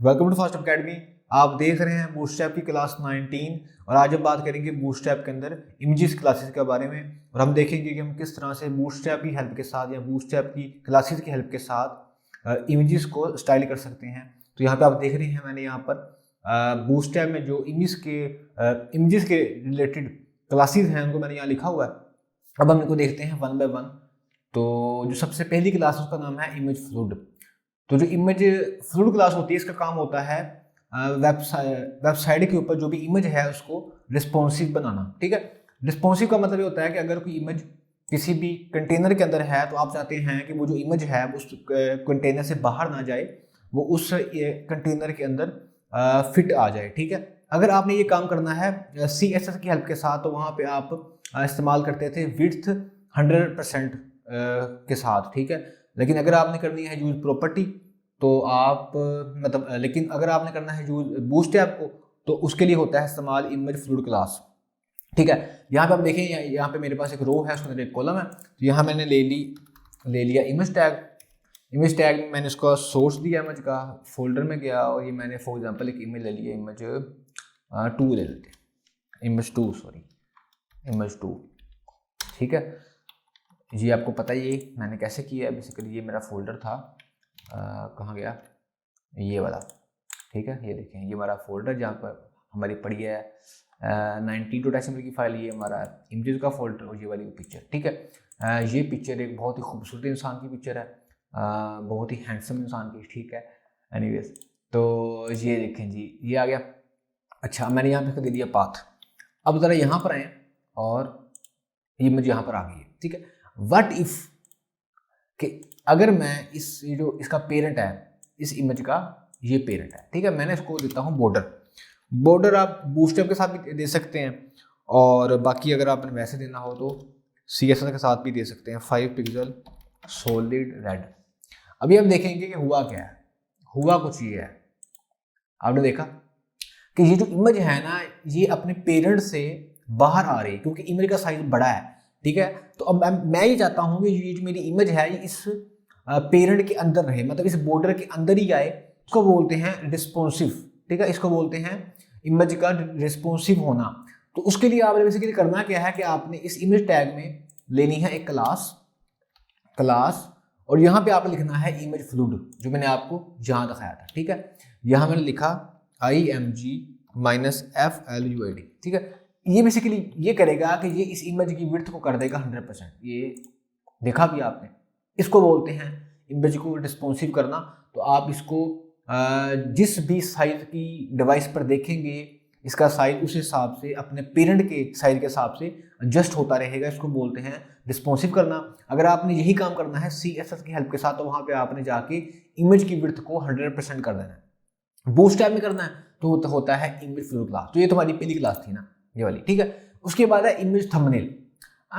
Welcome to fast academy. आप देख रहे हैं बूटस्ट्रैप की क्लास 19 और आज हम बात करेंगे बूटस्ट्रैप के अंदर इमेजेस क्लासेस के बारे में और हम देखेंगे कि हम किस तरह से बूटस्ट्रैप की हेल्प के साथ या बूटस्ट्रैप की क्लासेस की हेल्प के साथ इमेजेस को स्टाइल कर सकते हैं। तो यहाँ पे आप देख रहे हैं मैंने यहाँ पर बूटस्ट्रैप में जो इमेजेस के रिलेटेड क्लासेस हैं उनको मैंने यहाँ लिखा हुआ है। अब हम इनको देखते हैं वन बाय वन। तो जो सबसे पहली क्लास है उसका नाम है इमेज फ्लूइड। तो जो इमेज फ्लूइड क्लास होती है इसका काम होता है वेबसाइट के ऊपर जो भी इमेज है उसको रिस्पॉन्सिव बनाना। ठीक है, रिस्पॉन्सिव का मतलब ये होता है कि अगर कोई इमेज किसी भी कंटेनर के अंदर है तो आप चाहते हैं कि वो जो इमेज है उस कंटेनर से बाहर ना जाए, वो उस कंटेनर के अंदर फिट आ जाए। ठीक है, अगर आपने ये काम करना है CSS की हेल्प के साथ तो वहाँ पे आप इस्तेमाल करते थे विड्थ 100% के साथ। ठीक है, लेकिन अगर आपने करनी है यूज प्रॉपर्टी तो आप लेकिन अगर आपने करना है यूज बूटस्ट्रैप को तो उसके लिए होता है इस्तेमाल इमेज फ्लूइड क्लास। ठीक है, यहाँ पे आप देखें यहाँ पे मेरे पास एक रो है, उसके अंदर एक कॉलम है। तो यहाँ मैंने ले लिया इमेज टैग। इमेज टैग में मैंने उसका सोर्स दिया इमेज का, फोल्डर में गया और ये मैंने फॉर एग्जांपल एक इमेज ले लिया, इमेज 2 ले लेते हैं, इमेज 2। ठीक है, ये आपको पता ही है मैंने कैसे किया है। बेसिकली ये मेरा फोल्डर था, कहाँ गया ये वाला। ठीक है, ये देखें ये हमारा फोल्डर जहाँ पर हमारी पड़ी है 92 की फाइल, ये हमारा इमेजेस का फोल्डर और ये वाली पिक्चर। ठीक है, ये पिक्चर एक बहुत ही खूबसूरत इंसान की पिक्चर है, बहुत ही हैंडसम इंसान की। ठीक है, एनीवेज तो ये देखें जी ये आ गया। अच्छा, मैंने यहाँ पे दे दिया पाथ। अब ज़रा यहाँ पर आए और ये मुझे यहाँ पर आ गई है। ठीक है, व्हाट इफ कि अगर मैं इसका पेरेंट है, इस इमेज का ये पेरेंट है। ठीक है, मैंने इसको देता हूँ बॉर्डर आप बूटस्ट्रैप के साथ भी दे सकते हैं और बाकी अगर आपने वैसे देना हो तो CSS के साथ भी दे सकते हैं। 5 पिक्सल सॉलिड रेड। अभी हम देखेंगे कि हुआ क्या है। हुआ कुछ ये है, आपने देखा कि ये जो इमेज है ना ये अपने पेरेंट से बाहर आ रही है क्योंकि इमेज का साइज बड़ा है। ठीक है, तो अब मैं ये चाहता हूँ कि ये जो मेरी इमेज है ये इस पेरेंट के अंदर रहे, मतलब इस बॉर्डर के अंदर ही आए। इसको बोलते हैं रिस्पॉन्सिव। ठीक है, इसको बोलते हैं इमेज का रिस्पॉन्सिव होना। तो उसके लिए आपने बेसिकली करना क्या है कि आपने इस इमेज टैग में लेनी है एक क्लास और यहाँ पे आपने लिखना है इमेज फ्लूइड, जो मैंने आपको यहाँ दिखाया था। ठीक है, यहाँ मैंने लिखा IMG-FLUID। ठीक है, ये बेसिकली ये करेगा कि ये इस इमेज की विड्थ को कर देगा 100%। ये देखा भी आपने, इसको बोलते हैं इमेज को रिस्पॉन्सिव करना। तो आप इसको जिस भी साइज की डिवाइस पर देखेंगे इसका साइज उस हिसाब से अपने पेरेंट के साइज के हिसाब से एडजस्ट होता रहेगा। इसको बोलते हैं रिस्पॉन्सिव करना। अगर आपने यही काम करना है CSS की हेल्प के साथ तो वहाँ पे आपने जाके इमेज की विड्थ को 100% कर देना है। बूटस्ट्रैप में करना है तो होता है इमेज फ्लूइड क्लास। तो ये तुम्हारी पहली क्लास थी ना ये वाली। ठीक है, उसके बाद है इमेज थंबनेल।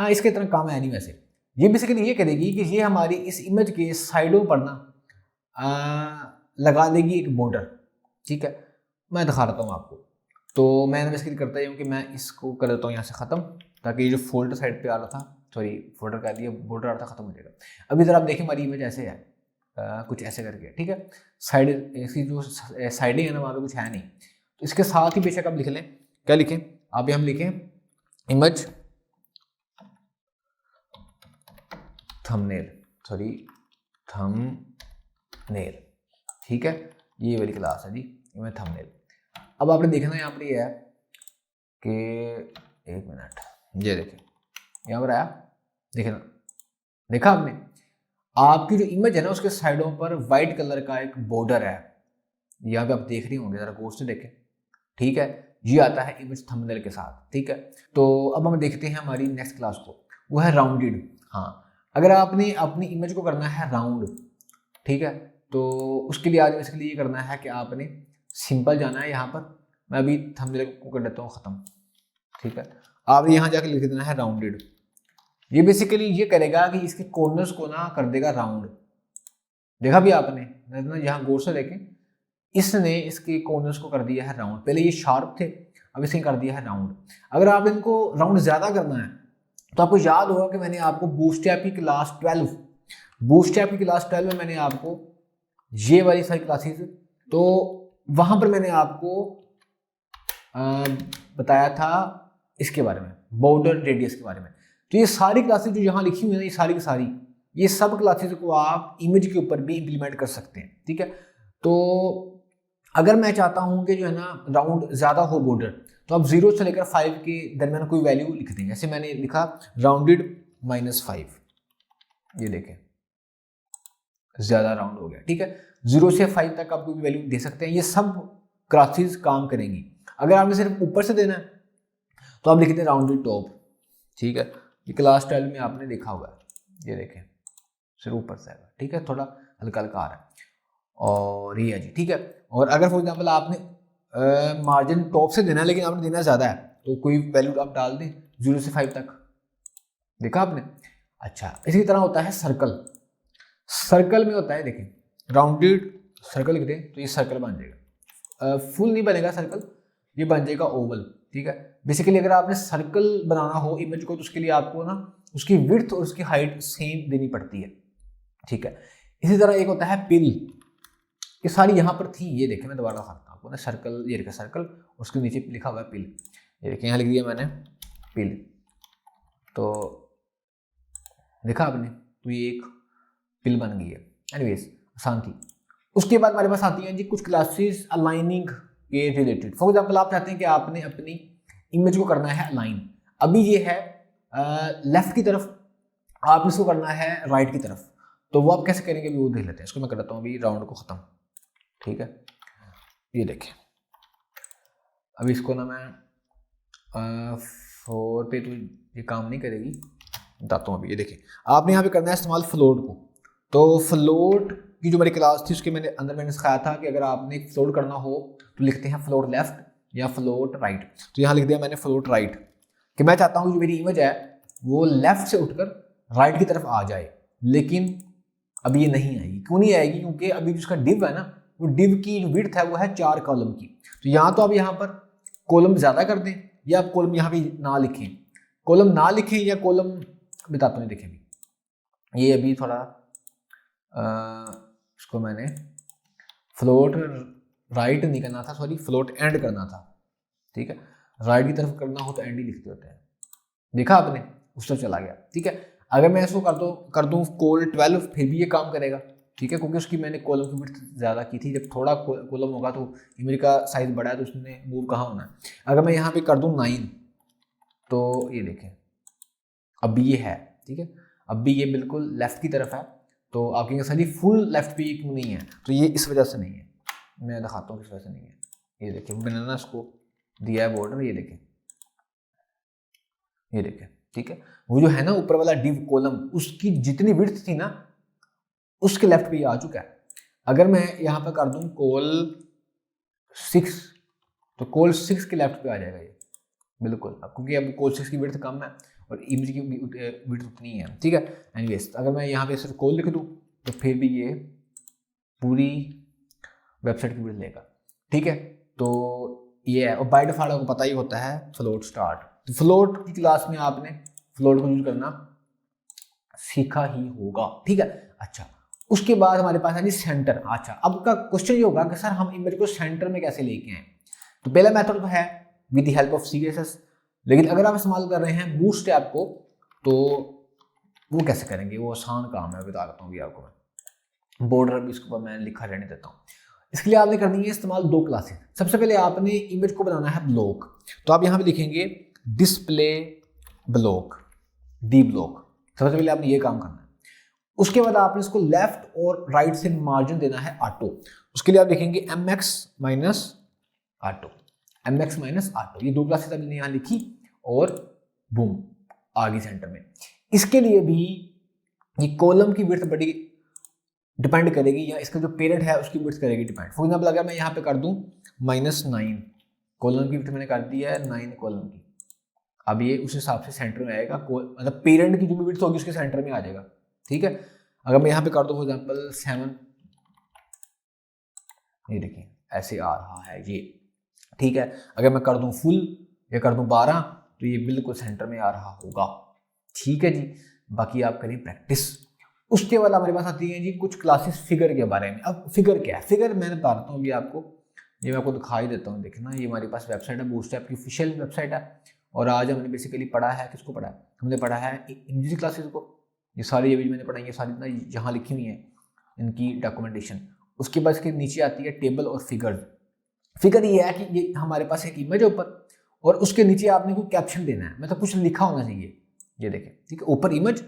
इसके इतना काम है नहीं वैसे। ये बेसिकली ये करेगी कि ये हमारी इस इमेज के साइडों पर ना लगा देगी एक बॉर्डर। ठीक है, मैं दिखा रहा हूँ आपको। तो मैंने बेसिकली करता ही हूँ कि मैं इसको कर देता हूँ यहाँ से ख़त्म, ताकि ये जो फोल्डर साइड पे आ रहा था, सॉरी फोल्डर कह दिया, बॉर्डर आ रहा था, ख़त्म हो जाएगा। अभी इधर आप देखें हमारी इमेज ऐसे है, कुछ ऐसे करके। ठीक है, साइड इसकी जो साइडें हैं ना वहाँ पे कुछ है नहीं। तो इसके साथ ही बेशक आप लिख लें, क्या लिखें आप, हम लिखें इमेज थंबनेल। ठीक है, ये वाली क्लास है जी इमेज थंबनेल। अब आपने देखना यहाँ पर ये है कि एक मिनट, ये देखें यहाँ पर आया, देखना देखा आपने, आपकी जो इमेज है ना उसके साइडों पर वाइट कलर का एक बॉर्डर है। यहाँ पे आप देख रही होंगे, जरा गौर से देखें। ठीक है, ये आता है इमेज थंबनेल के साथ। ठीक है, तो अब हम देखते हैं हमारी नेक्स्ट क्लास को, वो है राउंडेड। हाँ, अगर आपने अपनी इमेज को करना है राउंड, ठीक है, तो उसके लिए आज इसके लिए ये करना है कि आपने सिंपल जाना है यहाँ पर। मैं अभी थंबनेल को कर देता हूँ ख़त्म। ठीक है, आपने यहाँ जाकर लिख देना है राउंडेड। ये बेसिकली ये करेगा कि इसके कॉर्नर्स को ना कर देगा राउंड। देखा भी आपने, यहाँ गौर से देखें, इसने इसके कॉर्नर्स को कर दिया है राउंड। पहले ये शार्प थे, अब इसने कर दिया है राउंड। अगर आप इनको राउंड ज़्यादा करना है तो आपको याद होगा कि मैंने आपको बूटस्ट्रैप की क्लास 12 में मैंने आपको ये वाली सारी क्लासेस तो वहां पर मैंने आपको बताया था इसके बारे में, बॉर्डर रेडियस के बारे में। तो ये सारी क्लासेस जो यहाँ लिखी हुई है, ये सारी की सारी, ये सब क्लासेस को आप इमेज के ऊपर भी इंप्लीमेंट कर सकते हैं, ठीक है। तो अगर मैं चाहता हूँ कि जो है ना राउंड ज़्यादा हो बॉर्डर, तो आप 0 से लेकर 5 के दरमियान कोई वैल्यू लिख दें। जैसे मैंने लिखा राउंडेड -5, ये देखें ज़्यादा राउंड हो गया, ठीक है। 0 से 5 तक आप कोई भी वैल्यू दे सकते हैं, ये सब क्लासेस काम करेंगी। अगर आपने सिर्फ ऊपर से देना है तो आप लिखते हैं राउंडेड टॉप, ठीक है। ये क्लास 12 में आपने देखा हुआ है, ये देखें सिर्फ ऊपर से आएगा, ठीक है, थोड़ा हल्का हल्का आ रहा है, और ये है जी, ठीक है। और अगर फॉर एग्जाम्पल आपने मार्जिन टॉप से देना है लेकिन आपने देना ज़्यादा है, तो कोई वैल्यू आप डाल दें 0 से 5 तक, देखा आपने। अच्छा, इसी तरह होता है सर्कल। सर्कल में होता है, देखें राउंडेड सर्कल लिख दें तो ये सर्कल बन जाएगा, फुल नहीं बनेगा सर्कल, ये बन जाएगा ओवल, ठीक है। बेसिकली अगर आपने सर्कल बनाना हो इमेज को, तो उसके लिए आपको ना उसकी विड्थ और उसकी हाइट सेम देनी पड़ती है, ठीक है। इसी तरह एक होता है पिल, ये सारी यहाँ पर थी, ये देखें मैं दोबारा दिखाता हूँ आपको ना, सर्कल, ये देखा सर्कल, उसके नीचे लिखा हुआ है पिल, ये देखें यहाँ लिख दिया मैंने पिल, तो देखा आपने, तो ये एक पिल बन गई है। एनीवेज आसान थी। उसके बाद हमारे पास आती हैं जी कुछ क्लासेस अलाइनिंग के रिलेटेड। फॉर एग्जाम्पल आप चाहते हैं कि आपने अपनी इमेज को करना है अलाइन, अभी ये है लेफ्ट की तरफ, आपने इसको करना है राइट की तरफ, तो वो आप कैसे करेंगे अभी वो देख लेते हैं। इसको मैं करता हूँ अभी राउंड को ख़त्म, ठीक है। ये देखें अभी इसको ना मैं 4 पे तो ये काम नहीं करेगी, बताता हूँ अभी। ये देखें आपने यहाँ पे करना है इस्तेमाल फ्लोट को, तो फ्लोट की जो मेरी क्लास थी उसके मैंने सिखाया था कि अगर आपने फ्लोट करना हो तो लिखते हैं फ्लोट लेफ्ट या फ्लोट राइट। तो यहाँ लिख दिया मैंने फ्लोट राइट, कि मैं चाहता हूँ जो मेरी इमेज है वो लेफ्ट से उठकर राइट की तरफ आ जाए, लेकिन अभी ये नहीं आएगी। क्यों नहीं आएगी? क्योंकि अभी जिसका डिव है ना, वो डिव की जो विड्थ है वो है 4 कॉलम की। तो यहाँ तो आप यहाँ पर कॉलम ज़्यादा कर दें, या आप कॉलम यहाँ पे ना लिखें, कॉलम ना लिखें या कॉलम, बताता हूँ देखें अभी। ये अभी थोड़ा इसको मैंने फ्लोट राइट नहीं करना था, सॉरी फ्लोट एंड करना था, ठीक है। राइट की तरफ करना हो तो एंड ही लिखते होते हैं, देखा आपने, उस तरफ चला गया, ठीक है। अगर मैं इसको कर दूँ कोल 12, फिर भी ये काम करेगा, ठीक है, क्योंकि उसकी मैंने कॉलम की विड्थ ज़्यादा की थी। जब थोड़ा कॉलम होगा तो इमेज का साइज बड़ा है तो उसने मूव कहाँ होना है। अगर मैं यहाँ पे कर दूँ 9, तो ये देखें अब भी ये है, ठीक है, अब भी ये बिल्कुल लेफ्ट की तरफ है। तो आप कहेंगे सर जी फुल लेफ्ट पे ये क्यों नहीं है, तो ये इस वजह से नहीं है, मैं दिखाता हूँ किस वजह से नहीं है। ये देखिए मैंने ना इसको दिया है बॉर्डर, ये देखें, ये देखें, ठीक है। वो जो है ना ऊपर वाला डिव कॉलम, उसकी जितनी विड्थ थी ना उसके लेफ्ट पे ये आ चुका है। अगर मैं यहाँ पर कर दूँ कॉल 6, तो कॉल 6 के लेफ्ट पे आ जाएगा ये बिल्कुल, अब क्योंकि अब कॉल 6 की विड्थ कम है और इमेज की विड्थ उतनी है, ठीक है। एनीवेज अगर मैं यहाँ पे सिर्फ कॉल लिख दूँ तो फिर भी ये पूरी वेबसाइट की विड्थ लेगा, ठीक है। तो ये है, और बाय डिफॉल्ट आपको पता ही होता है फ्लोट स्टार्ट। तो फ्लोट की क्लास में आपने फ्लोट को यूज करना सीखा ही होगा, ठीक है। अच्छा, उसके बाद हमारे पास है जी सेंटर। अच्छा, अब का क्वेश्चन ये होगा कि सर हम इमेज को सेंटर में कैसे लेके आए। तो पहला मेथड तो है with the help of CSS, लेकिन अगर आप इस्तेमाल कर रहे हैं बूटस्ट्रैप को तो वो कैसे करेंगे, वो आसान काम है, बता देता हूँ अभी आपको मैं। बॉर्डर भी इसके ऊपर मैं लिखा रहने देता हूँ। इसके लिए आपने करनी है इस्तेमाल 2 क्लासेस। सबसे पहले आपने इमेज को बनाना है ब्लॉक, तो आप यहाँ पे लिखेंगे डिस्प्ले ब्लॉक, डी ब्लॉक। सबसे पहले आपने ये काम करना है। उसके बाद आपने इसको लेफ्ट और राइट से मार्जिन देना है ऑटो। उसके लिए आप लिखेंगे mx minus auto, mx minus auto. ये 2 क्लासेस आपने यहाँ लिखी और बूम आ गई सेंटर में। इसके लिए भी ये कॉलम की विड्थ बड़ी डिपेंड करेगी, या इसका जो पेरेंट है उसकी विड्थ करेगी डिपेंड। फॉर एग्जाम्पल अगर मैं यहाँ पे कर दूँ -9, कॉलम की विड्थ मैंने कर दी है 9 कॉलम की, अब ये उस हिसाब से सेंटर में आएगा, मतलब पेरेंट की जो भी विड्थ होगी उसके सेंटर में आ जाएगा, ठीक है। अगर मैं यहाँ पे कर दूँ फॉर एग्जाम्पल 7, ये देखिए ऐसे आ रहा है ये, ठीक है। अगर मैं कर दूँ फुल या कर दूँ 12, तो ये बिल्कुल सेंटर में आ रहा होगा, ठीक है जी। बाकी आप करें प्रैक्टिस। उसके बाद हमारे पास आती है जी कुछ क्लासेस फिगर के बारे में। अब फिगर क्या है, फिगर मैंने बता देता हूँ अभी आपको। ये मैं आपको दिखा ही देता हूँ। देखना ये हमारे पास वेबसाइट है, बूटस्ट्रैप की ऑफिशियल वेबसाइट है। और आज हमने बेसिकली पढ़ा है, किसको पढ़ा है, हमने पढ़ा है इमेज क्लासेस को। ये सारी ये मैंने पढ़ाई, ये सारी ना यहाँ लिखी हुई है इनकी डॉक्यूमेंटेशन। उसके बाद इसके नीचे आती है टेबल और फिगर। फिगर ये है कि ये हमारे पास एक इमेज है ऊपर और उसके नीचे आपने कोई कैप्शन देना है, मतलब कुछ लिखा होना चाहिए। ये देखें, ठीक है, ऊपर इमेज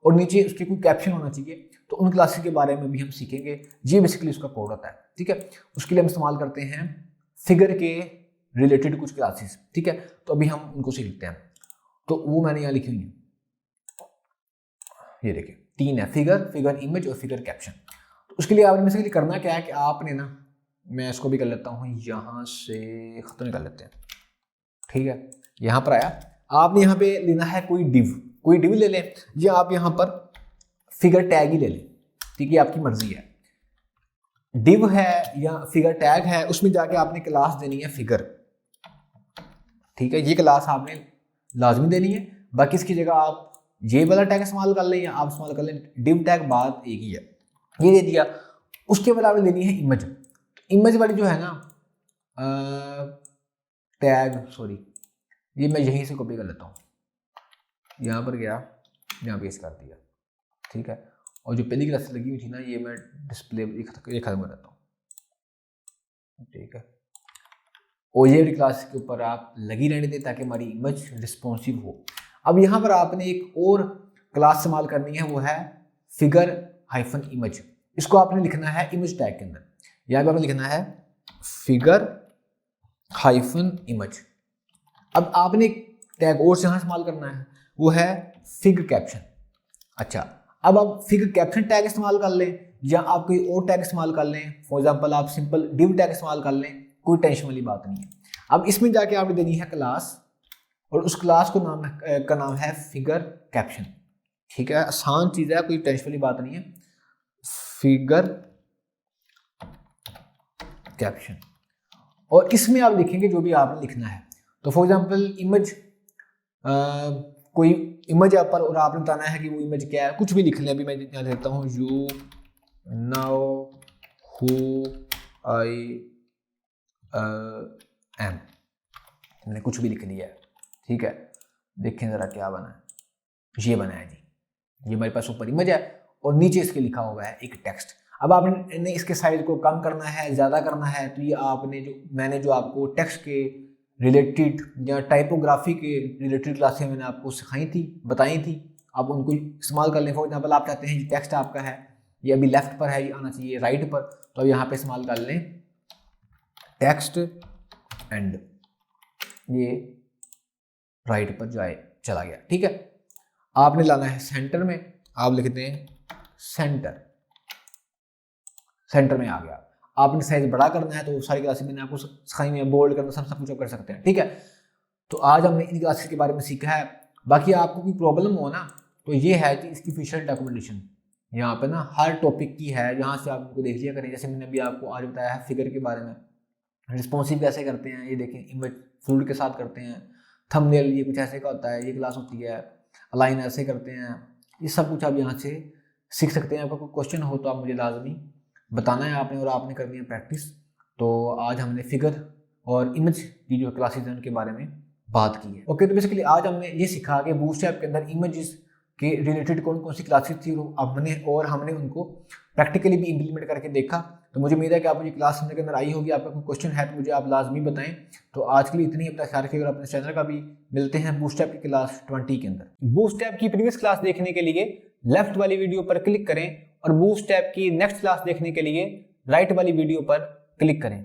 और नीचे उसके कोई कैप्शन होना चाहिए। तो उन क्लासेस के बारे में भी हम सीखेंगे। ये बेसिकली उसका कोड होता है, ठीक है। उसके लिए हम इस्तेमाल करते हैं फिगर के रिलेटेड कुछ क्लासेस, ठीक है। तो अभी हम उनको सीखते हैं। तो वो मैंने यहाँ लिखी हुई है, ये देखिए 3 है, फिगर, फिगर इमेज और फिगर कैप्शन। तो उसके लिए आपने बेसिकली करना क्या है कि आपने ना, मैं इसको भी कर लेता हूँ, यहाँ से खत्म कर लेते हैं, ठीक है। यहाँ पर आया, आपने यहाँ पे लेना है कोई डिव ले लें, या आप यहाँ पर फिगर टैग ही ले लें, ठीक है, आपकी मर्जी है। डिव है या फिगर टैग है, उसमें जाके आपने क्लास देनी है फिगर, ठीक है। ये क्लास आपने लाजमी देनी है। बाकी इसकी जगह आप ये वाला टैग इस्तेमाल कर लें या आप इस्तेमाल कर लें डिव टैग, बात एक ही है। ये दे दिया। उसके बाद आपने लेनी है इमेज। इमेज वाली जो है ना टैग, सॉरी, ये मैं यहीं से कॉपी कर लेता हूँ। यहाँ पर गया, यहाँ पेस्ट कर दिया, ठीक है। और जो पहली क्लास लगी हुई थी ना, ये मैं डिस्प्ले खत्म कर देता हूँ, ठीक है। और ये वाली क्लास के ऊपर आप लगी रहने दें ताकि हमारी इमेज रिस्पॉन्सिव हो। अब यहाँ पर आपने एक और क्लास इस्तेमाल करनी है, वो है फिगर हाइफन इमेज। इसको आपने लिखना है इमेज टैग के अंदर। यहाँ पे आपने लिखना है फिगर हाइफन इमेज। अब आपने टैग और से यहाँ इस्तेमाल करना है, वो है फिगर कैप्शन। अच्छा, अब आप फिगर कैप्शन टैग इस्तेमाल कर लें या आप कोई और टैग इस्तेमाल कर लें, फॉर एग्जांपल आप सिंपल डिव टैग इस्तेमाल कर लें, कोई टेंशन वाली बात नहीं है। अब इसमें जाके आपने देनी है क्लास, और उस क्लास को का नाम है फिगर कैप्शन, ठीक है। आसान चीज़ है, कोई टेंशन वाली बात नहीं है, फिगर कैप्शन। और इसमें आप लिखेंगे जो भी आपने लिखना है। तो फॉर एग्जांपल इमेज, कोई इमेज है पर और आपने बताना है कि वो इमेज क्या है, कुछ भी लिख लें। अभी मैं यहाँ लिखता हूँ you now who I am, मैंने कुछ भी लिख लिया है, ठीक है। देखें ज़रा क्या बना है, ये बना है जी, ये हमारे पास ऊपर इमेज है और नीचे इसके लिखा हुआ है एक टेक्स्ट। अब आपने इसके साइज को कम करना है, ज़्यादा करना है, तो ये आपने मैंने जो आपको टेक्स्ट के रिलेटेड या टाइपोग्राफी के रिलेटेड क्लासें मैंने आपको सिखाई थी, बताई थी, आप उनको इस्तेमाल कर लें। फॉर एग्जाम्पल आप चाहते हैं ये टेक्स्ट आपका है, ये अभी लेफ्ट पर है, ये आना चाहिए राइट पर, तो अब यहाँ पे इस्तेमाल कर लें टेक्स्ट एंड ये राइट पर जाए चला गया, ठीक है। आपने लाना है सेंटर में, आप लिखते हैं सेंटर, सेंटर में आ गया। आपने साइज बड़ा करना है तो सारी क्लासेस मैंने आपको सिखाई हुई है, बोल्ड करना सब कुछ आप कर सकते हैं, ठीक है। तो आज हमने इन क्लासेस के बारे में सीखा है। बाकी आपको कोई प्रॉब्लम हो ना, तो ये है कि इसकी ऑफिशियल डॉक्यूमेंटेशन यहाँ पे ना हर टॉपिक की है, यहाँ से आप उनको देख लिया करें। जैसे मैंने अभी आपको आज बताया है फिगर के बारे में, रिस्पॉन्सिव कैसे करते हैं, ये देखें इमेज फ्लूइड के साथ करते हैं, थंबनेल ये कुछ ऐसे का होता है, ये क्लास होती है, अलाइन ऐसे करते हैं, ये सब कुछ आप यहाँ से सीख सकते हैं। आपका कोई क्वेश्चन हो तो आप मुझे लाजमी बताना है आपने, और आपने करनी है प्रैक्टिस। तो आज हमने फिगर और इमेज की जो क्लासेज हैं उनके बारे में बात की है। ओके, तो बेसिकली आज हमने ये सीखा कि बूटस्ट्रैप के अंदर इमेजेस के रिलेटेड कौन कौन सी क्लासेस थी और हमने उनको प्रैक्टिकली भी इम्प्लीमेंट करके देखा। तो मुझे उम्मीद है कि आपको ये क्लास समझ के अंदर आई होगी। आपका कोई क्वेश्चन है तो मुझे आप लाजमी बताएं। तो आज के लिए इतनी, अपना ख्याल रखिएगा और अपने चैनल का भी। मिलते हैं बूटस्ट्रैप की क्लास 20 के अंदर। बूटस्ट्रैप की प्रीवियस क्लास देखने के लिए लेफ्ट वाली वीडियो पर क्लिक करें और बूटस्ट्रैप की नेक्स्ट क्लास देखने के लिए राइट वाली वीडियो पर क्लिक करें।